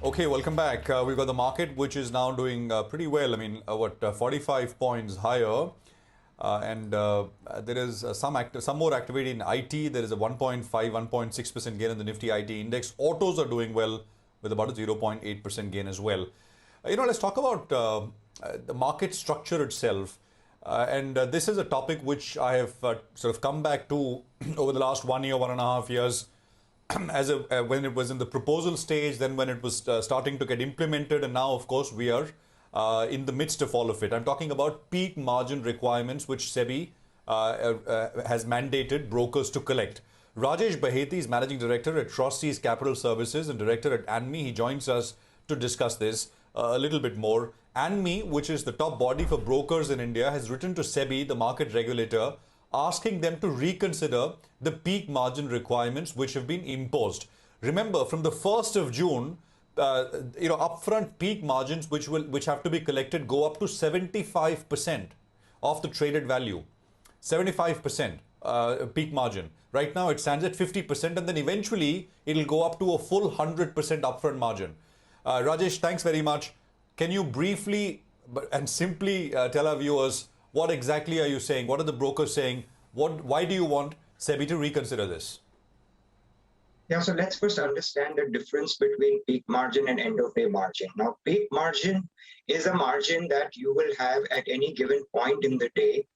Okay, welcome back. We've got the market, which is now doing pretty well. I mean, 45 points higher. And there is some more activity in IT. There is a 1.6% gain in the Nifty IT index. Autos are doing well with about a 0.8% gain as well. Let's talk about the market structure itself. This is a topic which I have sort of come back to over the last 1 year, 1.5 years. When it was in the proposal stage, then when it was starting to get implemented, and now, of course, we are in the midst of all of it. I'm talking about peak margin requirements, which SEBI has mandated brokers to collect. Rajesh Baheti is Managing Director at Trustees Capital Services and Director at ANMI. He joins us to discuss this a little bit more. ANMI, which is the top body for brokers in India, has written to SEBI, the market regulator, asking them to reconsider the peak margin requirements which have been imposed. Remember, from the 1st of June, upfront peak margins which have to be collected go up to 75% of the traded value. 75% peak margin. Right now it stands at 50%, and then eventually it'll go up to a full 100% upfront margin. Rajesh, thanks very much. Can you briefly and simply tell our viewers what exactly are you saying? What are the brokers saying? Why do you want SEBI to reconsider this? Yeah, so let's first understand the difference between peak margin and end of day margin. Now, peak margin is a margin that you will have at any given point in the day.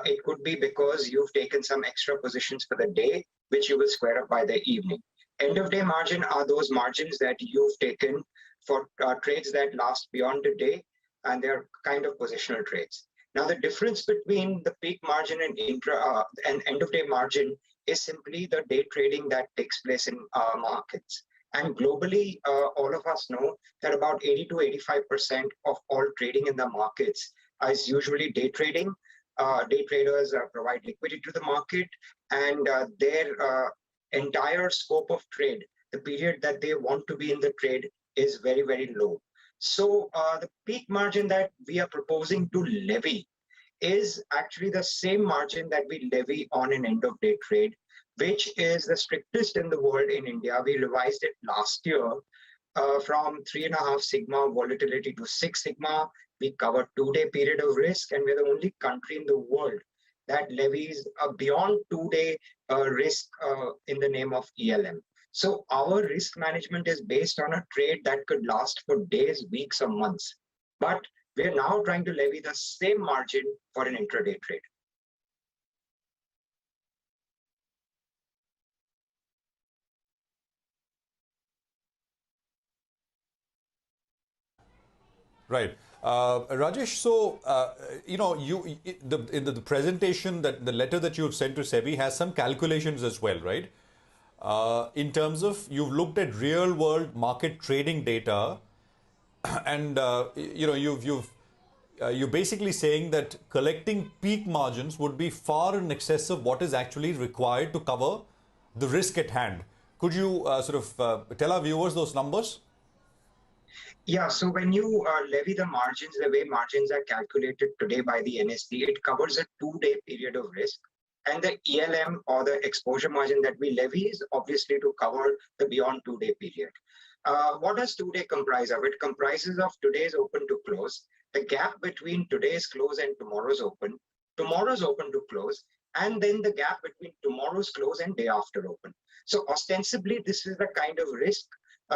It could be because you've taken some extra positions for the day, which you will square up by the evening. End of day margin are those margins that you've taken for trades that last beyond the day, and they're kind of positional trades. Now, the difference between the peak margin and end of day margin is simply the day trading that takes place in markets. And globally, all of us know that about 80 to 85% of all trading in the markets is usually day trading. Day traders provide liquidity to the market, and their entire scope of trade, the period that they want to be in the trade, is very, very low. So the peak margin that we are proposing to levy is actually the same margin that we levy on an end of day trade, which is the strictest in the world in India. We revised it last year from 3.5 sigma volatility to 6 sigma. We cover 2-day period of risk, and we're the only country in the world that levies a beyond 2-day risk in the name of ELM. So our risk management is based on a trade that could last for days, weeks, or months. But we're now trying to levy the same margin for an intraday trade. Right. Rajesh, so, in the presentation, that the letter that you've sent to SEBI has some calculations as well, right? In terms of, you've looked at real world market trading data, and you're basically saying that collecting peak margins would be far in excess of what is actually required to cover the risk at hand. Could you tell our viewers those numbers? Yeah, so when you levy the margins, the way margins are calculated today by the NSE, it covers a 2-day period of risk. And the ELM, or the exposure margin that we levy, is obviously to cover the beyond 2-day period. What does 2-day comprise of? It comprises of today's open to close, the gap between today's close and tomorrow's open to close, and then the gap between tomorrow's close and day after open. So ostensibly, this is the kind of risk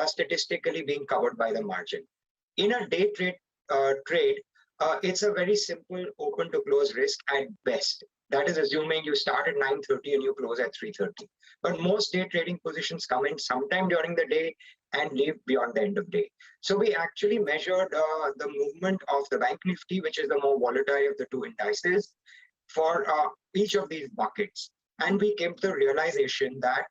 statistically being covered by the margin. In a day trade, it's a very simple open to close risk at best. That is assuming you start at 9:30 and you close at 3:30. But most day trading positions come in sometime during the day and leave beyond the end of day. So we actually measured the movement of the Bank Nifty, which is the more volatile of the two indices, for each of these buckets. And we came to the realization that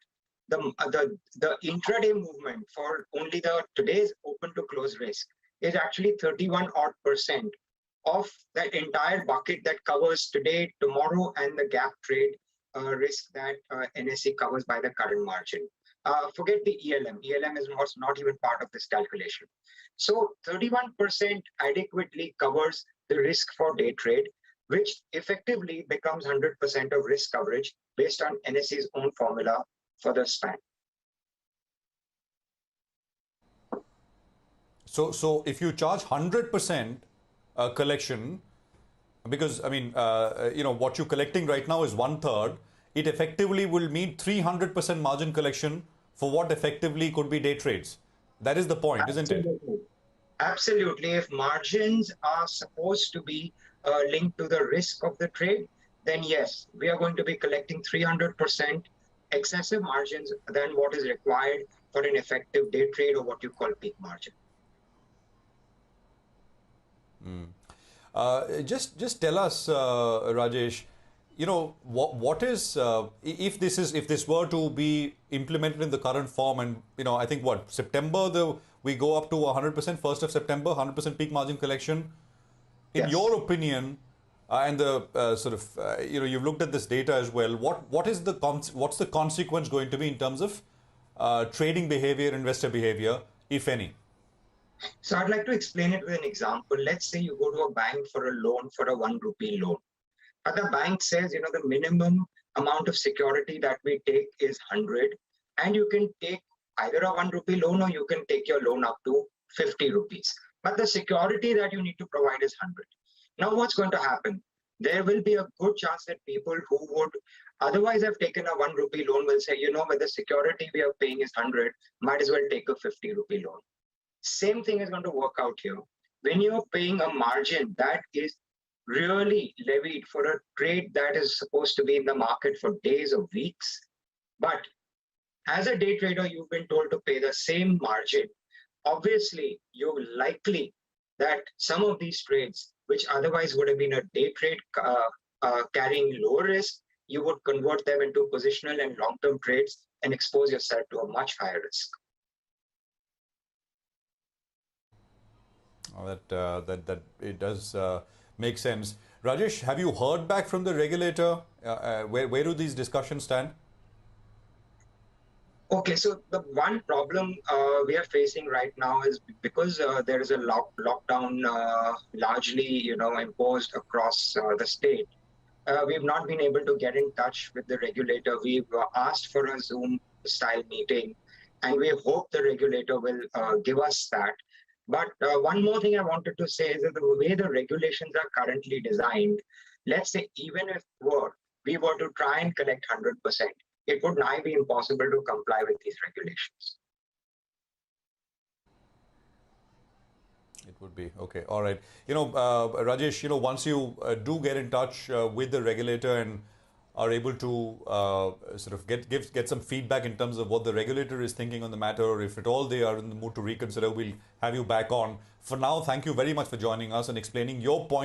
the intraday movement for only the today's open to close risk is actually 31% of the entire bucket that covers today, tomorrow, and the gap trade risk that NSE covers by the current margin. Forget the ELM. ELM is not even part of this calculation. So 31% adequately covers the risk for day trade, which effectively becomes 100% of risk coverage based on NSE's own formula for the span. So if you charge 100% collection, because I mean, what you're collecting right now is 1/3, it effectively will mean 300% margin collection for what effectively could be day trades. That is the point, isn't it? Absolutely. Absolutely. If margins are supposed to be linked to the risk of the trade, then yes, we are going to be collecting 300% excessive margins than what is required for an effective day trade, or what you call peak margin. Just tell us, Rajesh, what is if this were to be implemented in the current form, and I think what September we go up to 100%, 1st of September, 100% peak margin collection. In Yes. your opinion, and the you've looked at this data as well. What's the consequence going to be in terms of trading behavior, investor behavior, if any? So I'd like to explain it with an example. Let's say you go to a bank for a loan, for a 1 rupee loan. But the bank says, the minimum amount of security that we take is 100, and you can take either a 1 rupee loan, or you can take your loan up to 50 rupees. But the security that you need to provide is 100. Now, what's going to happen? There will be a good chance that people who would otherwise have taken a 1 rupee loan will say, with the security we are paying is 100, might as well take a 50 rupee loan. Same thing is going to work out here. When you're paying a margin that is really levied for a trade that is supposed to be in the market for days or weeks, but as a day trader, you've been told to pay the same margin. Obviously, you're likely that some of these trades, which otherwise would have been a day trade carrying low risk, you would convert them into positional and long-term trades and expose yourself to a much higher risk. That it does make sense. Rajesh, have you heard back from the regulator? Where do these discussions stand? Okay, so the one problem we are facing right now is because there is a lockdown largely, imposed across the state. We've not been able to get in touch with the regulator. We've asked for a Zoom-style meeting, and we hope the regulator will give us that. But one more thing I wanted to say is that the way the regulations are currently designed, let's say even if we were to try and collect 100%, it would now be impossible to comply with these regulations. It would be. Okay. All right. Rajesh, once you do get in touch with the regulator and are able to sort of get some feedback in terms of what the regulator is thinking on the matter, or if at all they are in the mood to reconsider, we'll have you back on. For now, thank you very much for joining us and explaining your point.